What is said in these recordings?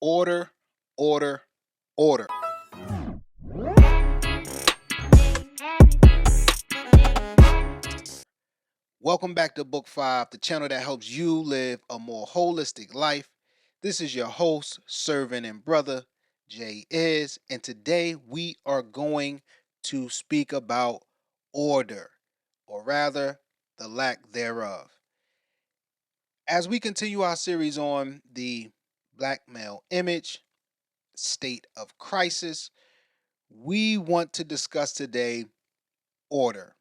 Order, order, order. Welcome back to Book 5, the channel that helps you live a more holistic life. This is your host, servant, and brother, Jay Is, and today we are going to speak about order, or rather, the lack thereof. As we continue our series on the black male image, state of crisis, we want to discuss today order.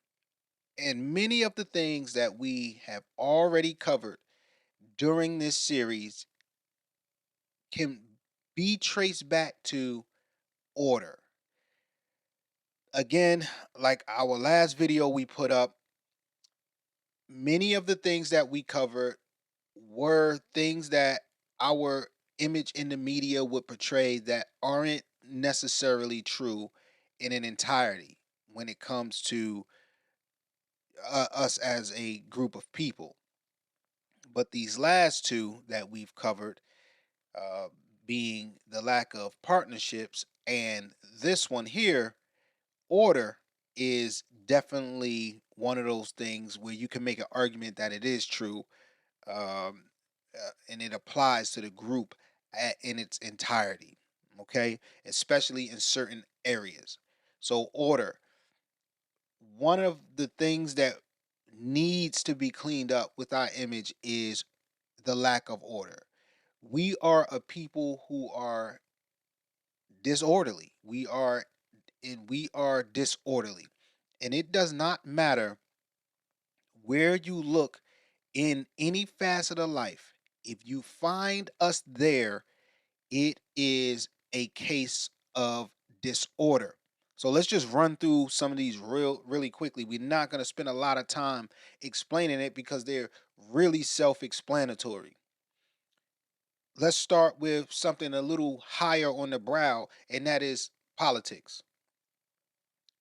And many of the things that we have already covered during this series can be traced back to order. Again, like our last video we put up, many of the things that we covered were things that our image in the media would portray that aren't necessarily true in an entirety when it comes to us as a group of people. But these last two that we've covered, uh, being the lack of partnerships, and this one here, order, is definitely one of those things where you can make an argument that it is true, and it applies to the group in its entirety. Okay, especially in certain areas. So, order, one of the things that needs to be cleaned up with our image is the lack of order. We are a people who are disorderly. We are disorderly. And it does not matter where you look in any facet of life. If you find us there, it is a case of disorder. So let's just run through some of these really quickly. We're not going to spend a lot of time explaining it because they're really self-explanatory. Let's start with something a little higher on the brow, and that is politics.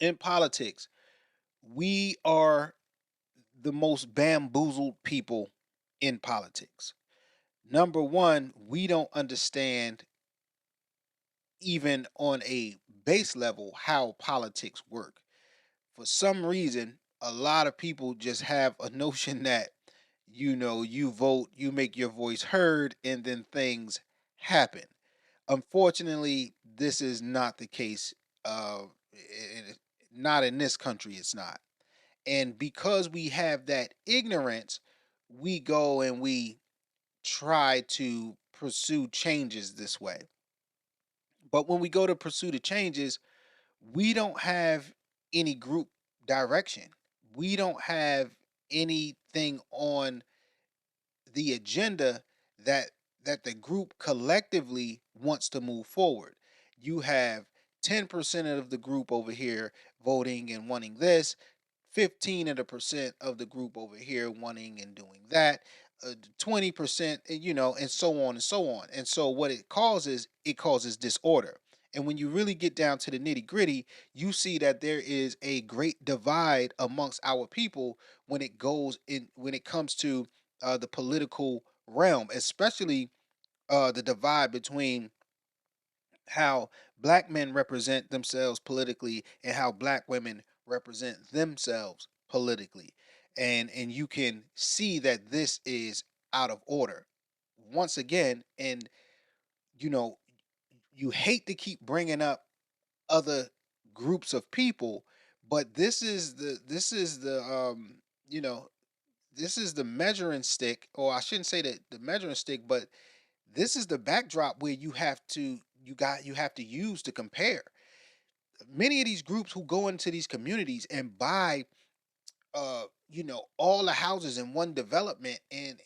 In politics, we are the most bamboozled people in politics. Number one, we don't understand, even on a base level, how politics work. For some reason, a lot of people just have a notion that, you vote, you make your voice heard, and then things happen. Unfortunately, this is not the case. Not in this country, it's not. And because we have that ignorance, we go and we try to pursue changes this way. But when we go to pursue the changes, we don't have any group direction. We don't have anything on the agenda that the group collectively wants to move forward. You have 10% of the group over here voting and wanting this, 15 of the percent of the group over here wanting and doing that, 20%, and so on and so on. And so what it causes disorder. And when you really get down to the nitty gritty, you see that there is a great divide amongst our people when it comes to the political realm, especially the divide between how black men represent themselves politically and how black women represent themselves politically. And you can see that this is out of order once again. And you know you hate to keep bringing up other groups of people, but you know this is the measuring stick, or I shouldn't say that the measuring stick, but this is the backdrop where you have to use to compare. Many of these groups who go into these communities and buy all the houses in one development and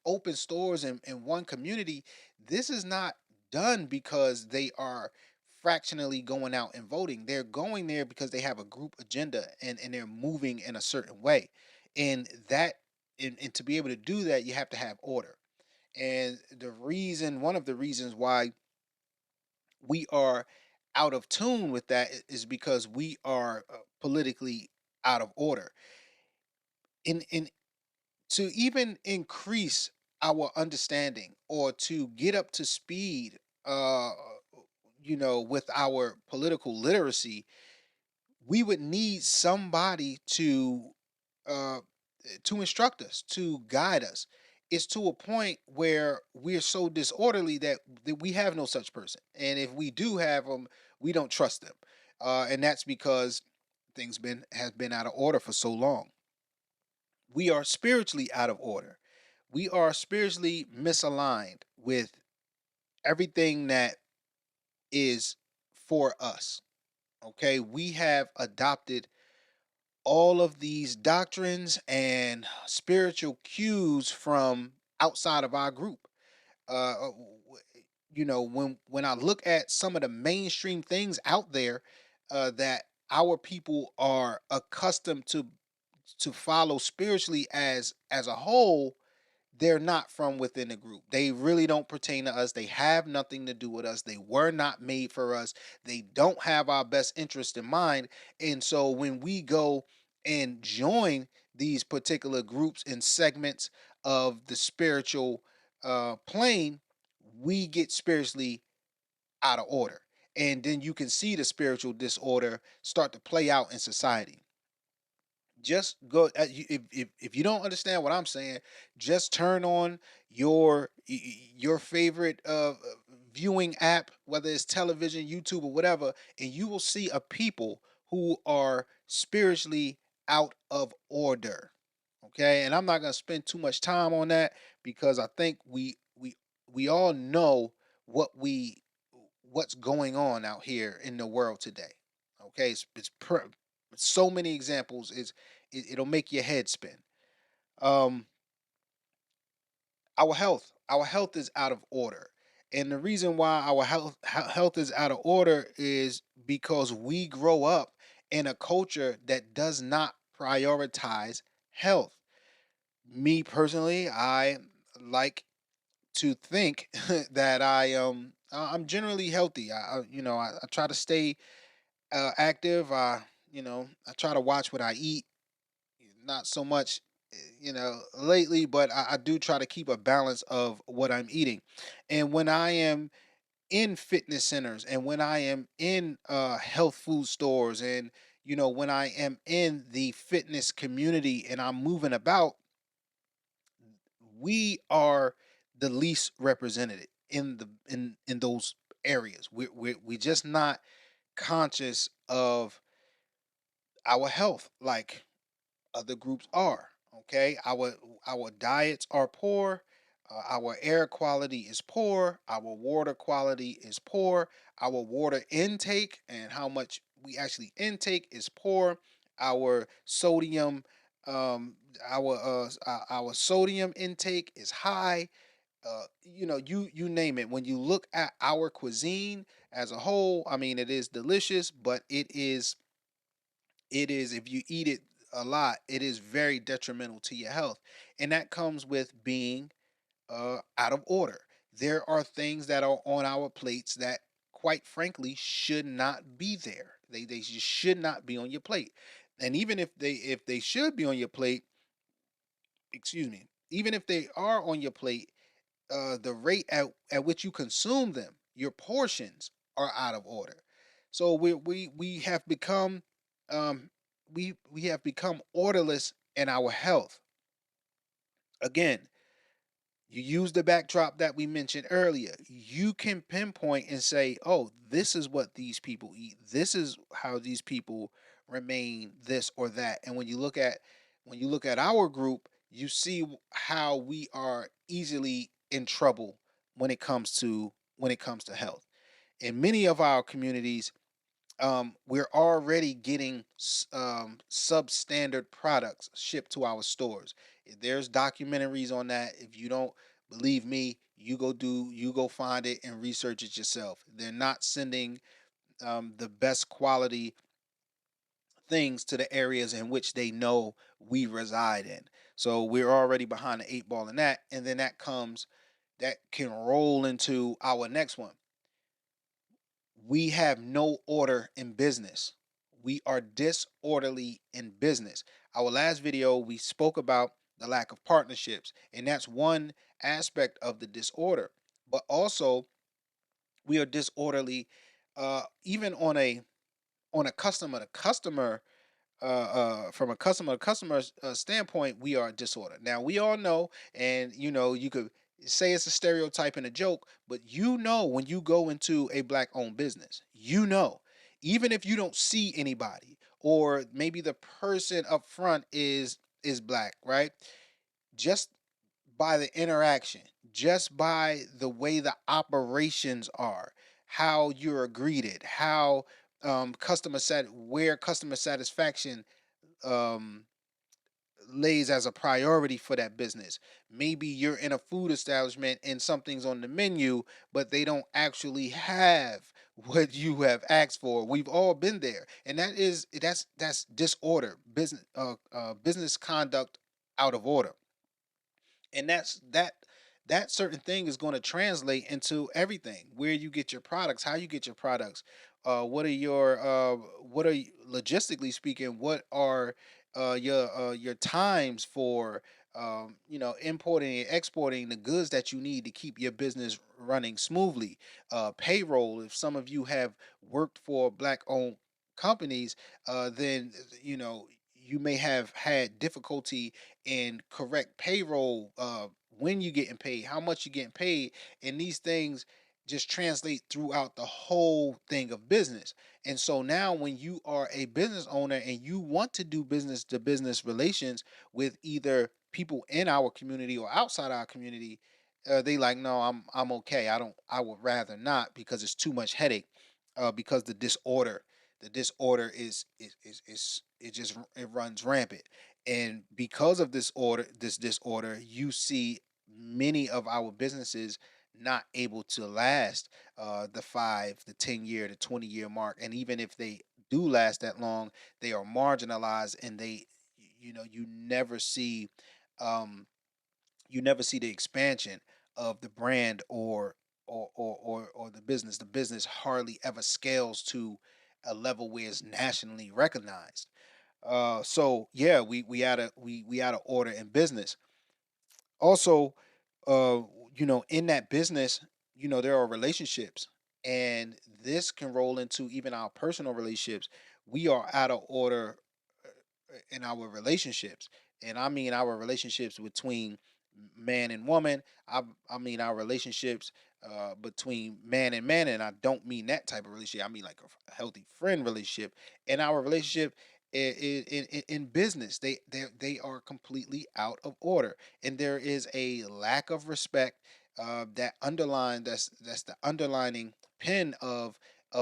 open stores in one community, this is not done because they are fractionally going out and voting. They're going there because they have a group agenda, and they're moving in a certain way. And and to be able to do that, you have to have order. And one of the reasons why we are out of tune with that is because we are politically out of order. In To even increase our understanding or to get up to speed uh, with our political literacy, we would need somebody uh, to instruct us, to guide us. It's to a point where we're so disorderly that we have no such person, and if we do have them, we don't trust them, and that's because things been has been out of order for so long. We are spiritually out of order. We are spiritually misaligned with everything that is for us. Okay, we have adopted all of these doctrines and spiritual cues from outside of our group. When I look at some of the mainstream things out there that our people are accustomed to follow spiritually as a whole, they're not from within the group. They really don't pertain to us. They have nothing to do with us. They were not made for us. They don't have our best interest in mind. And so when we go and join these particular groups and segments of the spiritual plane, we get spiritually out of order. And then you can see the spiritual disorder start to play out in society. Just go if you don't understand what I'm saying, just turn on your favorite viewing app, whether it's television, YouTube, or whatever, and you will see a people who are spiritually out of order. Okay, and I'm not going to spend too much time on that because I think we all know what's going on out here in the world today. Okay, so many examples. It'll make your head spin. Um, our health is out of order, and the reason why our health is out of order is because we grow up in a culture that does not prioritize health. Me personally, I like to think that I'm generally healthy. I try to stay active. I try to watch what I eat. Not so much, lately, but I do try to keep a balance of what I'm eating. And when I am in fitness centers, and when I am in health food stores, and when I am in the fitness community and I'm moving about, we are the least represented in those areas. We just not conscious of our health like other groups are. Okay, our diets are poor. Our air quality is poor. Our water quality is poor. Our water intake and how much we actually intake is poor. Our sodium, our sodium intake is high. You name it. When you look at our cuisine as a whole, I mean, it is delicious, but it is if you eat it a lot, it is very detrimental to your health, and that comes with being out of order. There are things that are on our plates that, quite frankly, should not be there. They just should not be on your plate. And even if they should be on your plate, excuse me, even if they are on your plate, the rate at which you consume them, your portions are out of order. So we have become um we have become orderless in our health. Again, you use the backdrop that we mentioned earlier. You can pinpoint and say, "Oh, this is what these people eat. This is how these people remain this or that." And when you look at our group, you see how we are easily in trouble when it comes to health. In many of our communities, we're already getting substandard products shipped to our stores. There's documentaries on that. If you don't believe me, you go find it and research it yourself. They're not sending the best quality things to the areas in which they know we reside in. So we're already behind the eight ball in that, and then that can roll into our next one. We have no order in business. We are disorderly in business. Our last video, we spoke about the lack of partnerships, and that's one aspect of the disorder. But also, We are disorderly, even on a customer to customer, from a customer to customer standpoint, we are disorder. Now we all know, and you could say it's a stereotype and a joke, but when you go into a black owned business, even if you don't see anybody, or maybe the person up front is black, right? Just by the interaction, just by the way the operations are, how you're greeted, how where customer satisfaction um lays as a priority for that business. Maybe you're in a food establishment and something's on the menu, but they don't actually have what you have asked for. We've all been there, and that's disorder, business conduct out of order. And that certain thing is going to translate into everything: where you get your products, how you get your products, what are logistically speaking, what are your times for importing and exporting the goods that you need to keep your business running smoothly. Payroll, if some of you have worked for black owned companies, then you may have had difficulty in correct payroll, when you getting paid, how much you getting paid, and these things just translate throughout the whole thing of business. And so now when you are a business owner and you want to do business to business relations with either people in our community or outside our community, they like, no, I'm okay. I would rather not, because it's too much headache, because the disorder is it runs rampant. And because of this disorder, you see many of our businesses not able to last the 5, the 10 year, the 20-year mark. And even if they do last that long, they are marginalized, and you never see, um, the expansion of the brand, or the business. The business hardly ever scales to a level where it's nationally recognized. So yeah, we out of order in business. Also, uh, in that business, there are relationships, and this can roll into even our personal relationships. We are out of order in our relationships, and I mean our relationships between man and woman. I mean our relationships between man and man, and I don't mean that type of relationship. I mean like a healthy friend relationship. And our relationship in business, they are completely out of order, and there is a lack of respect that's the underlining pin of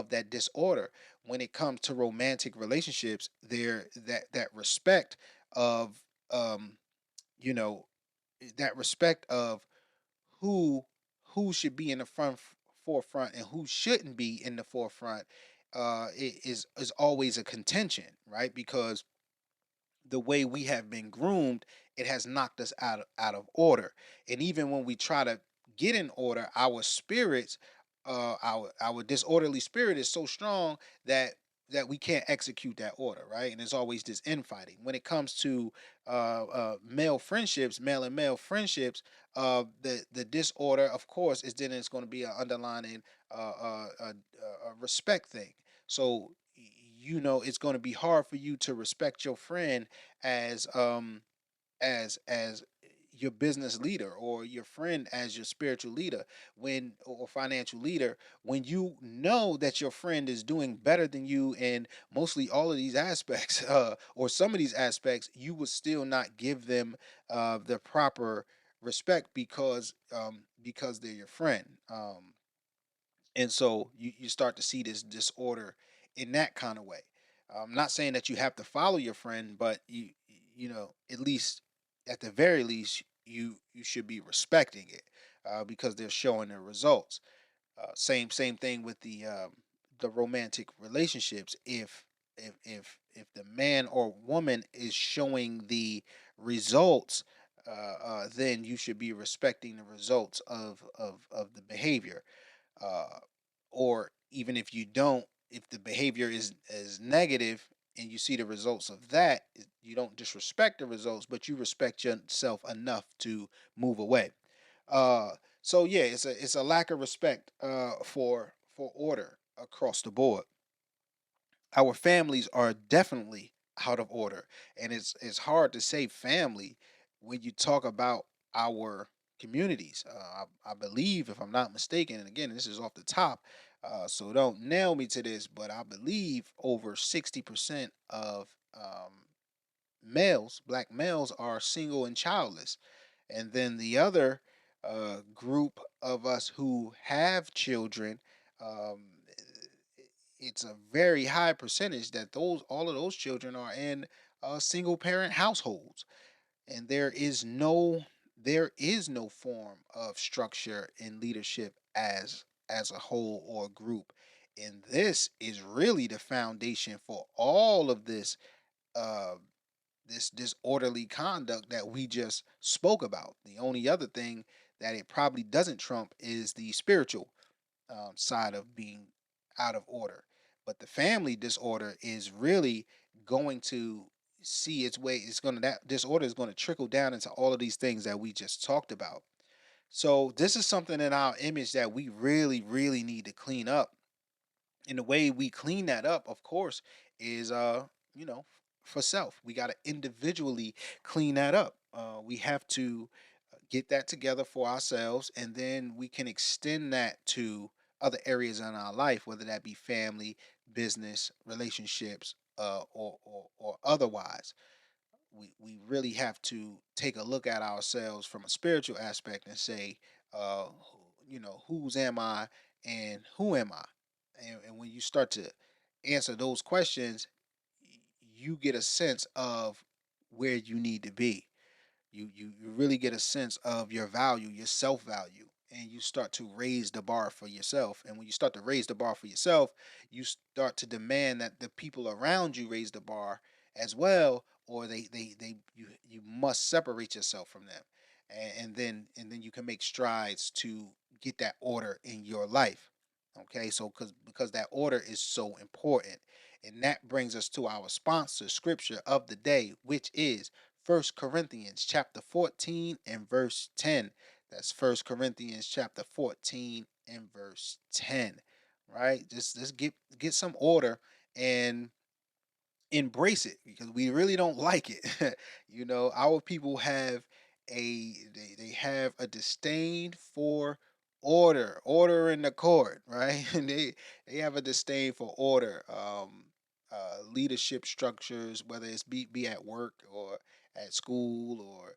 that disorder. When it comes to romantic relationships, there that respect of um you know that respect of who who should be in the forefront and who shouldn't be in the forefront, is always a contention, right? Because the way we have been groomed, it has knocked us out of order. And even when we try to get in order, our spirits, our disorderly spirit is so strong that we can't execute that order, right? And there's always this infighting when it comes to male and male friendships. The disorder, of course, is then it's going to be an underlining a respect thing. So it's going to be hard for you to respect your friend as as your business leader, or your friend as your spiritual leader, when or financial leader, when you know that your friend is doing better than you in mostly all of these aspects, or some of these aspects. You would still not give them the proper respect, because they're your friend. And so you start to see this disorder in that kind of way. I'm not saying that you have to follow your friend, but at least, at the very least, you should be respecting it, because they're showing their results. Same thing with the romantic relationships. If the man or woman is showing the results, then you should be respecting the results of the behavior. uh, or even if you don't, if the behavior is negative and you see the results of that, you don't disrespect the results, but you respect yourself enough to move away. uh, So yeah, it's a lack of respect for order across the board. Our families are definitely out of order, and it's hard to say family when you talk about our communities. I believe, if I'm not mistaken, and again, this is off the top, so don't nail me to this, but I believe over 60% of males, black males, are single and childless. And then the other group of us who have children, um, it's a very high percentage that those all of those children are in single parent households, and there is no form of structure in leadership as a whole or group. And this is really the foundation for all of uh, this disorderly conduct that we just spoke about. The only other thing that it probably doesn't trump is the spiritual side of being out of order. But the family disorder is really going to see its way. It's going to that disorder is going to trickle down into all of these things that we just talked about. So this is something in our image that we really, really need to clean up. And the way we clean that up, of course, is you know, for self. We got to individually clean that up. We have to get that together for ourselves, and then we can extend that to other areas in our life, whether that be family, business, relationships, or otherwise. We really have to take a look at ourselves from a spiritual aspect and say, whose am I and who am I? And when you start to answer those questions, you get a sense of where you need to be. You really get a sense of your value, your self value, and you start to raise the bar for yourself. And when you start to raise the bar for yourself, you start to demand that the people around you raise the bar as well, or you must separate yourself from them. And then you can make strides to get that order in your life. Okay, so because that order is so important. And that brings us to our sponsor scripture of the day, which is First Corinthians chapter 14 and verse 10. That's First Corinthians chapter 14 and verse 10. Right? Just get some order and embrace it, because we really don't like it. Our people have they have a disdain for order in the court, right? And they have a disdain for order. Leadership structures, whether it's be at work or at school or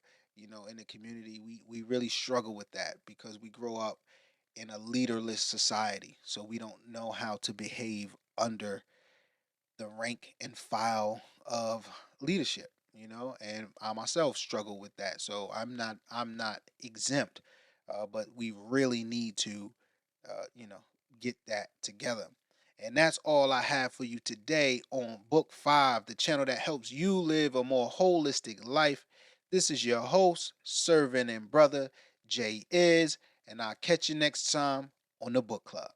in the community, we really struggle with that because we grow up in a leaderless society, so we don't know how to behave under the rank and file of leadership. And I myself struggle with that, so I'm not exempt. But we really need to get that together. And that's all I have for you today on Book 5, the channel that helps you live a more holistic life. This is your host, servant and brother, Jay Is, and I'll catch you next time on the book club.